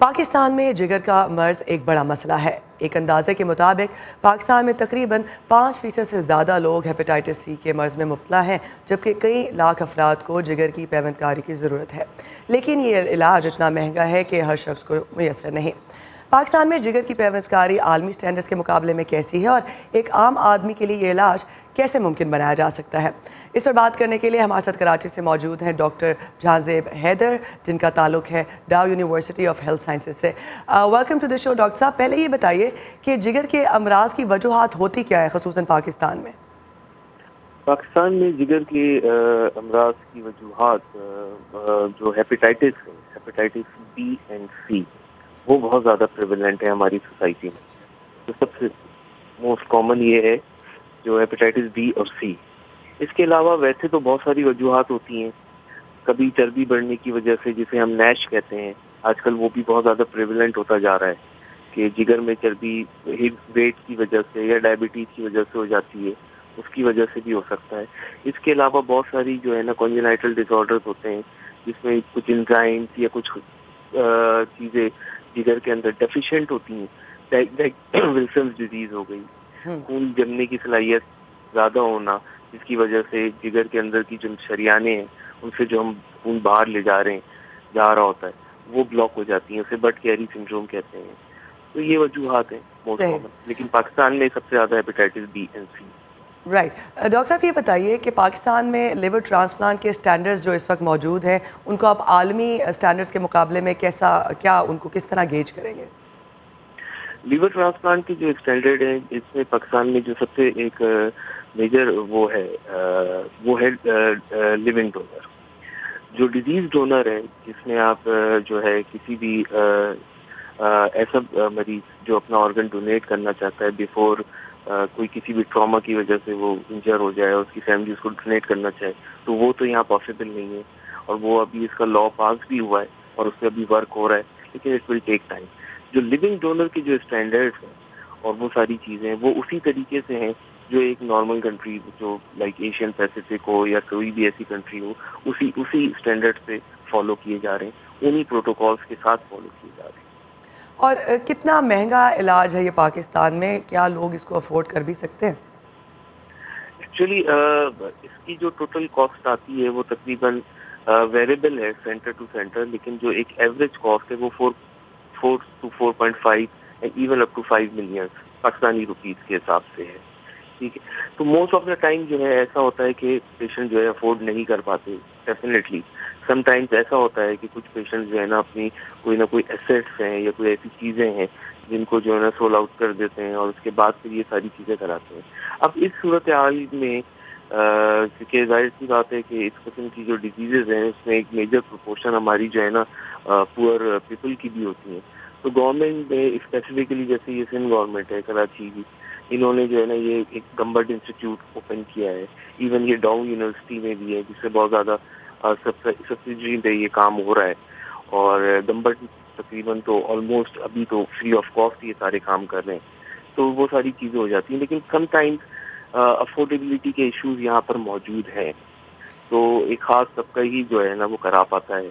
پاکستان میں جگر کا مرض ایک بڑا مسئلہ ہے۔ ایک اندازے کے مطابق پاکستان میں تقریباً 5% سے زیادہ لوگ ہیپاٹائٹس سی کے مرض میں مبتلا ہیں، جبکہ کئی لاکھ افراد کو جگر کی پیوند کاری کی ضرورت ہے، لیکن یہ علاج اتنا مہنگا ہے کہ ہر شخص کو میسر نہیں۔ پاکستان میں جگر کی پیوند کاری عالمی سٹینڈرز کے مقابلے میں کیسی ہے اور ایک عام آدمی کے لیے یہ علاج کیسے ممکن بنایا جا سکتا ہے، اس پر بات کرنے کے لیے ہمارے ساتھ کراچی سے موجود ہیں ڈاکٹر جہازیب حیدر، جن کا تعلق ہے Dow University of Health Sciences سے۔ Welcome to the show doctor صاحب۔ پہلے یہ بتائیے کہ جگر کے امراض کی وجوہات ہوتی کیا ہے خصوصاً پاکستان میں؟ پاکستان میں جگر کے امراض کی وجوہات جو ہیپیٹائٹس ہے، ہیپیٹائٹس بی اینڈ سی، وہ بہت زیادہ پریویلنٹ ہے ہماری سوسائٹی میں۔ تو سب سے موسٹ کامن یہ ہے جو ہیپیٹائٹس بی اور سی۔ اس کے علاوہ ویسے تو بہت ساری وجوہات ہوتی ہیں، کبھی چربی بڑھنے کی وجہ سے، جسے ہم نیش کہتے ہیں، آج کل وہ بھی بہت زیادہ پریویلنٹ ہوتا جا رہا ہے کہ جگر میں چربی ویٹ کی وجہ سے یا ڈائبٹیز کی وجہ سے ہو جاتی ہے، اس کی وجہ سے بھی ہو سکتا ہے۔ اس کے علاوہ بہت ساری جو ہے نا کانجنائٹل ڈس آرڈرز ہوتے ہیں، جس میں کچھ انزائمز یا کچھ چیزیں جگر کے اندر ڈیفیشینٹ ہوتی ہیں، ولسنز ڈیزیز ہو گئی، خون جمنے کی صلاحیت زیادہ ہونا، جس کی وجہ سے جگر کے اندر کی جو شریانیں ہیں ان سے جو ہم خون باہر لے جا رہا ہوتا ہے، وہ بلاک ہو جاتی ہیں، اسے بٹ کیری سنڈروم کہتے ہیں۔ تو یہ وجوہات ہیں موسٹ صحیح، کامن، لیکن پاکستان میں سب سے زیادہ hepatitis B and C. Right. Doctor صاحب یہ بتائیے کہ پاکستان میں لیور ٹرانسپلانٹ کے سٹینڈرز جو اس وقت موجود ہیں، ان کو آپ عالمی سٹینڈرز کے مقابلے میں ان کو کس طرح گیج کریں گے؟ لیور ٹرانسپلانٹ کی جو اسٹینڈرڈ ہے، اس میں پاکستان میں جو سب سے ایک میجر وہ ہے لیونگ ڈونر۔ جو ڈیزیز ڈونر ہے، جس میں آپ جو ہے کسی بھی ایسا مریض جو اپنا آرگن ڈونیٹ کرنا چاہتا ہے بیفور کوئی کسی بھی ٹراما کی وجہ سے وہ انجر ہو جائے اور اس کی فیملی اس کو ڈونیٹ کرنا چاہے، تو وہ تو یہاں پاسبل نہیں ہے، اور وہ ابھی اس کا لا پاس بھی ہوا ہے اور اس پہ ابھی ورک ہو رہا ہے، لیکن اٹ ول ٹیک ٹائم۔ جو لیونگ ڈونر کی جو اسٹینڈرڈ ہیں اور وہ ساری چیزیں وہ اسی طریقے سے ہیں جو ایک نارمل کنٹری جو لائک ایشین پیسیفک ہو یا کوئی بھی ایسی کنٹری ہو، اسی اسٹینڈرڈ سے فالو کیے جا رہے ہیں، انہی پروٹوکالس کے ساتھ فالو کیے جا رہے ہیں۔ اور کتنا مہنگا علاج ہے یہ پاکستان میں؟ کیا لوگ اس کو افورڈ کر بھی سکتے ہیں؟ ایکچولی اس کی جو ٹوٹل کاسٹ آتی ہے وہ تقریباً ویریبل ہے سینٹر ٹو سینٹر، لیکن جو ایک ایوریج کاسٹ ہے وہ 4 to 4.5 and even up to 5 million Pakistani rupees کے حساب سے ہے، ٹھیک ہے۔ تو موسٹ آف دا ٹائم جو ہے ایسا ہوتا ہے کہ پیشنٹ جو ہے افورڈ نہیں کر پاتے، ڈیفینیٹلی۔ سم ٹائمز ایسا ہوتا ہے کہ کچھ پیشنٹ جو ہے نا اپنی کوئی نہ کوئی ایسیٹس ہیں یا کوئی ایسی چیزیں ہیں جن کو جو ہے نا سول آؤٹ کر دیتے ہیں اور اس کے بعد پھر یہ ساری چیزیں کراتے ہیں۔ اب اس صورتحال میں کیونکہ ظاہر سی بات ہے کہ اس قسم کی جو ڈیزیزز ہیں اس میں ایک میجر پروپورشن ہماری جو ہے نا پور پیپل کی بھی ہوتی ہیں، تو گورنمنٹ نے اسپیسیفکلی، جیسے یہ سندھ گورنمنٹ ہے کراچی کی، انہوں نے جو ہے نا یہ ایک گمبٹ انسٹیٹیوٹ اوپن کیا ہے، ایون یہ ڈاؤ یونیورسٹی میں بھی ہے، جس سے بہت زیادہ سبسڈری پہ یہ کام ہو رہا ہے، اور گمبٹ تقریباً تو آلموسٹ ابھی تو فری آف کاسٹ یہ سارے کام کر رہے ہیں، تو وہ ساری چیزیں ہو جاتی ہیں، لیکن سم ٹائمز افورڈیبلٹی کے ایشوز یہاں پر موجود ہیں، تو ایک خاص طبقہ ہی جو ہے نا وہ کرا پاتا ہے۔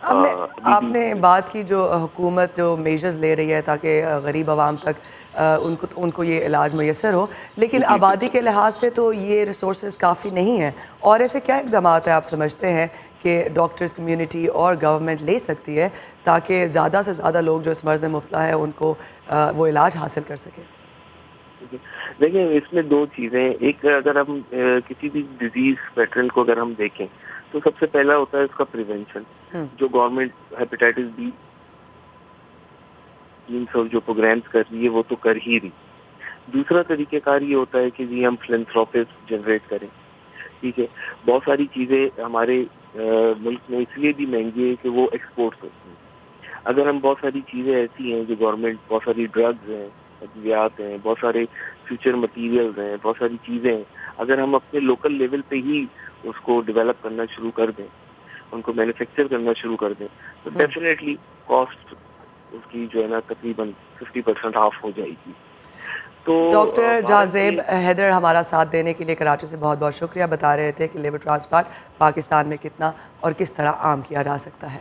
ابھی آپ بھی نے بات کی جو حکومت جو میجرز لے رہی ہے تاکہ غریب عوام تک ان کو یہ علاج میسر ہو، لیکن جی آبادی بالکل۔ کے لحاظ سے تو یہ ریسورسز کافی نہیں ہیں، اور ایسے کیا اقدامات ہیں آپ سمجھتے ہیں کہ ڈاکٹرز کمیونٹی اور گورنمنٹ لے سکتی ہے تاکہ زیادہ سے زیادہ لوگ جو اس مرض میں مبتلا ہے ان کو وہ علاج حاصل کر سکیں؟ دیکھیں، اس میں دو چیزیں، ایک اگر ہم کسی بھی ڈیزیز پیٹرن کو اگر ہم دیکھیں تو سب سے پہلا ہوتا ہے اس کا پریونشن، جو گورنمنٹ ہیپیٹائٹس بی جو پروگرامز کر رہی ہے وہ تو کر ہی رہی۔ دوسرا طریقہ کار یہ ہوتا ہے کہ جی ہم فلنتھروپسٹ جنریٹ کریں، ٹھیک ہے۔ بہت ساری چیزیں ہمارے ملک میں اس لیے بھی مہنگی ہے کہ وہ ایکسپورٹس ہوتی ہیں۔ اگر ہم بہت ساری چیزیں ایسی ہیں جو گورنمنٹ، بہت ساری ڈرگز ہیں، ادویات ہیں، بہت سارے فیوچر مٹیریلز ہیں، بہت ساری چیزیں ہیں، اگر ہم اپنے لوکل لیول پہ ہی اس کو ڈیولپ کرنا شروع کر دیں، ان کو مینوفیکچر کرنا شروع کر دیں، تو ڈیفینیٹلی کاسٹ اس کی جو ہے نا تقریباً 50% آف ہو جائے گی۔ تو ڈاکٹر بہرحال جہازیب یہ حیدر ہمارا ساتھ دینے کے لیے کراچی سے بہت بہت شکریہ۔ بتا رہے تھے کہ لیور ٹرانسپلانٹ پاکستان میں کتنا اور کس طرح عام کیا جا سکتا ہے۔